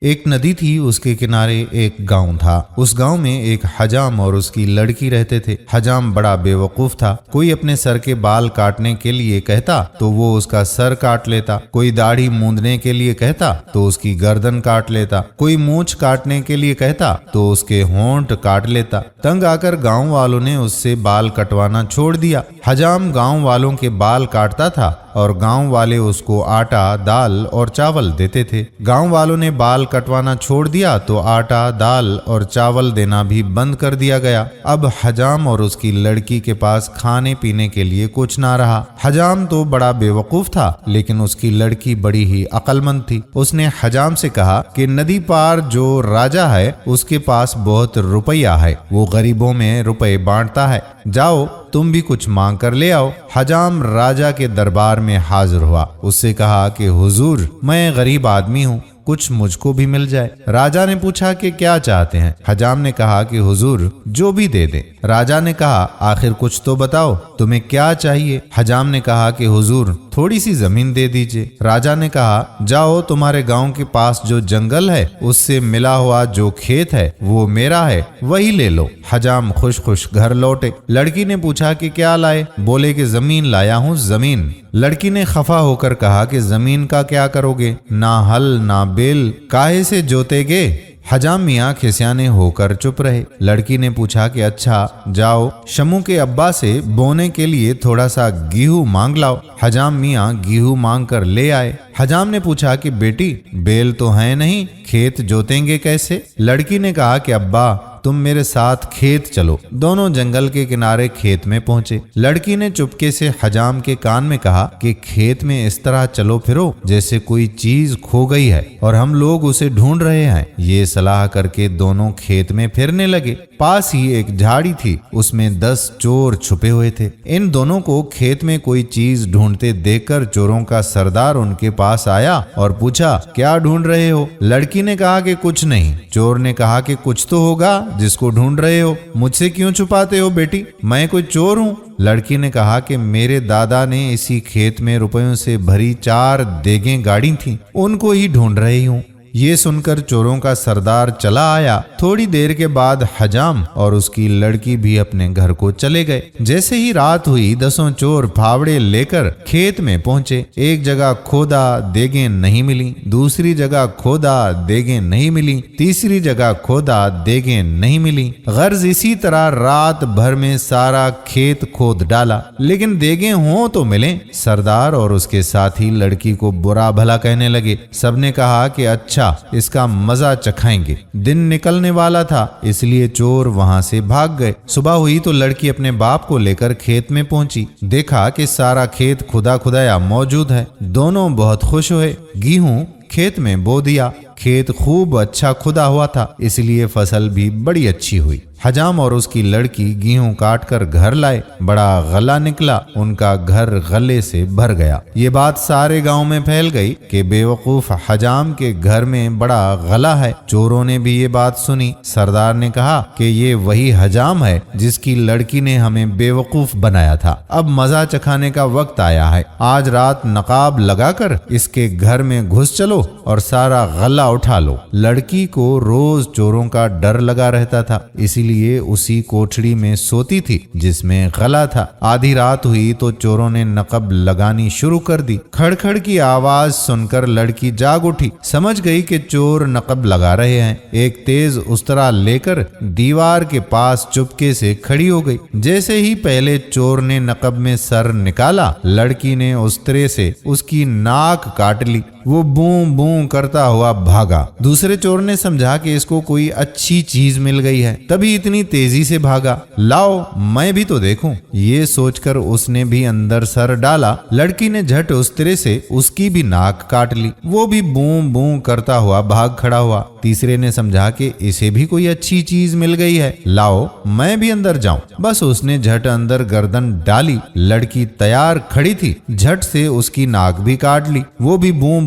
ایک ندی تھی، اس کے کنارے ایک گاؤں تھا۔ اس گاؤں میں ایک حجام اور اس کی لڑکی رہتے تھے۔ حجام بڑا بے وقوف تھا۔ کوئی اپنے سر کے بال کاٹنے کے لیے کہتا تو وہ اس کا سر کاٹ لیتا، کوئی داڑھی موندنے کے لیے کہتا تو اس کی گردن کاٹ لیتا، کوئی مونچھ کاٹنے کے لیے کہتا تو اس کے ہونٹ کاٹ لیتا۔ تنگ آ کر گاؤں والوں نے اس سے بال کٹوانا چھوڑ دیا۔ حجام گاؤں والوں کے بال کاٹتا تھا اور گاؤں والے اس کو آٹا، دال اور چاول دیتے تھے۔ گاؤں والوں نے بال کٹوانا چھوڑ دیا تو آٹا، دال اور چاول دینا بھی بند کر دیا گیا۔ اب حجام اور اس کی لڑکی کے پاس کھانے پینے کے لیے کچھ نہ رہا۔ حجام تو بڑا بے وقوف تھا، لیکن اس کی لڑکی بڑی ہی عقل مند تھی۔ اس نے حجام سے کہا کہ ندی پار جو راجا ہے اس کے پاس بہت روپیہ ہے، وہ غریبوں میں روپے بانٹتا ہے، جاؤ تم بھی کچھ مانگ کر لے آؤ۔ حجام راجا کے دربار میں حاضر ہوا۔ اس سے کہا کہ حضور، میں غریب آدمی ہوں، کچھ مجھ کو بھی مل جائے۔ راجا نے پوچھا کہ کیا چاہتے ہیں؟ حجام نے کہا کہ حضور جو بھی دے دیں۔ راجا نے کہا آخر کچھ تو بتاؤ، تمہیں کیا چاہیے؟ حجام نے کہا کہ حضور تھوڑی سی زمین دے دیجئے۔ راجا نے کہا جاؤ تمہارے گاؤں کے پاس جو جنگل ہے اس سے ملا ہوا جو کھیت ہے وہ میرا ہے، وہی لے لو۔ حجام خوش خوش گھر لوٹے۔ لڑکی نے پوچھا کہ کیا لائے؟ بولے کہ زمین لایا ہوں، زمین۔ لڑکی نے خفا ہو کر کہا کہ زمین کا کیا کرو گے؟ نہ ہل نہ بیل، کاہے سے جوتے گے؟ حجام میاں کھسیانے ہو کر چپ رہے۔ لڑکی نے پوچھا کہ اچھا جاؤ شمو کے ابا سے بونے کے لیے تھوڑا سا گیہوں مانگ لاؤ۔ حجام میاں گیہوں مانگ کر لے آئے۔ حجام نے پوچھا کہ بیٹی بیل تو ہے نہیں، کھیت جوتیں گے کیسے؟ لڑکی نے کہا کہ ابا تم میرے ساتھ کھیت چلو۔ دونوں جنگل کے کنارے کھیت میں پہنچے۔ لڑکی نے چپکے سے حجام کے کان میں کہا کہ کھیت میں اس طرح چلو پھرو جیسے کوئی چیز کھو گئی ہے اور ہم لوگ اسے ڈھونڈ رہے ہیں۔ یہ صلاح کر کے دونوں کھیت میں پھرنے لگے۔ پاس ہی ایک جھاڑی تھی، اس میں 10 چور چھپے ہوئے تھے۔ ان دونوں کو کھیت میں کوئی چیز ڈھونڈتے دیکھ کر چوروں کا سردار ان کے پاس آیا اور پوچھا کیا ڈھونڈ رہے ہو؟ لڑکی نے کہا کہ کچھ نہیں۔ چور نے کہا کہ کچھ تو ہوگا جس کو ڈھونڈ رہے ہو، مجھ سے کیوں چھپاتے ہو بیٹی؟ میں کوئی چور ہوں؟ لڑکی نے کہا کہ میرے دادا نے اسی کھیت میں روپیوں سے بھری 4 دیگیں گاڑی تھیں، ان کو ہی ڈھونڈ رہی ہوں۔ یہ سن کر چوروں کا سردار چلا آیا۔ تھوڑی دیر کے بعد حجام اور اس کی لڑکی بھی اپنے گھر کو چلے گئے۔ جیسے ہی رات ہوئی 10 چور پھاوڑے لے کر کھیت میں پہنچے۔ ایک جگہ کھودا، دیگیں نہیں ملی، دوسری جگہ کھودا، دیگیں نہیں ملی، تیسری جگہ کھودا، دیگیں نہیں ملی۔ غرض اسی طرح رات بھر میں سارا کھیت کھود ڈالا، لیکن دیگیں ہوں تو ملیں۔ سردار اور اس کے ساتھی لڑکی کو برا بھلا کہنے لگے۔ سب نے کہا کہ اچھا اس کا مزہ چکھائیں گے۔ دن نکلنے والا تھا، اس لیے چور وہاں سے بھاگ گئے۔ صبح ہوئی تو لڑکی اپنے باپ کو لے کر کھیت میں پہنچی۔ دیکھا کہ سارا کھیت کھدا کھدایا موجود ہے۔ دونوں بہت خوش ہوئے۔ گیہوں کھیت میں بو دیا۔ کھیت خوب اچھا کھدا ہوا تھا، اس لیے فصل بھی بڑی اچھی ہوئی۔ حجام اور اس کی لڑکی گیہوں کاٹ کر گھر لائے۔ بڑا غلہ نکلا، ان کا گھر غلے سے بھر گیا۔ یہ بات سارے گاؤں میں پھیل گئی کہ بے وقوف حجام کے گھر میں بڑا غلہ ہے۔ چوروں نے بھی یہ بات سنی۔ سردار نے کہا کہ یہ وہی حجام ہے جس کی لڑکی نے ہمیں بے وقوف بنایا تھا۔ اب مزہ چکھانے کا وقت آیا ہے۔ آج رات نقاب لگا کر اس کے گھر میں گھس چلو اور سارا غلہ اٹھا لو۔ لڑکی کو روز چوروں کا ڈر لگا رہتا تھا، اسی لیے اسی کوٹھڑی میں سوتی تھی جس میں غلہ تھا۔ آدھی رات ہوئی تو چوروں نے نقب لگانی شروع کر دی۔ کھڑ کھڑ کی آواز سن کر لڑکی جاگ اٹھی، سمجھ گئی کہ چور نقب لگا رہے ہیں۔ ایک تیز استرا لے کر دیوار کے پاس چپکے سے کھڑی ہو گئی۔ جیسے ہی پہلے چور نے نقب میں سر نکالا، لڑکی نے استرے سے اس کی ناک کاٹ لی۔ وہ بوں بوں کرتا ہوا بھاگا۔ دوسرے چور نے سمجھا کہ اس کو کوئی اچھی چیز مل گئی ہے، تبھی اتنی تیزی سے بھاگا۔ لاؤ میں بھی تو دیکھوں، یہ سوچ کر اس نے بھی اندر سر ڈالا۔ لڑکی نے جھٹ استرے سے اس کی بھی ناک کاٹ لی۔ وہ بھی بوں بوں کرتا ہوا بھاگ کھڑا ہوا۔ تیسرے نے سمجھا کہ اسے بھی کوئی اچھی چیز مل گئی ہے، لاؤ میں بھی اندر جاؤں۔ بس اس نے جھٹ اندر گردن ڈالی۔ لڑکی تیار کھڑی تھی، جھٹ سے اس کی ناک بھی کاٹ لی۔ وہ بھی بوں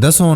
10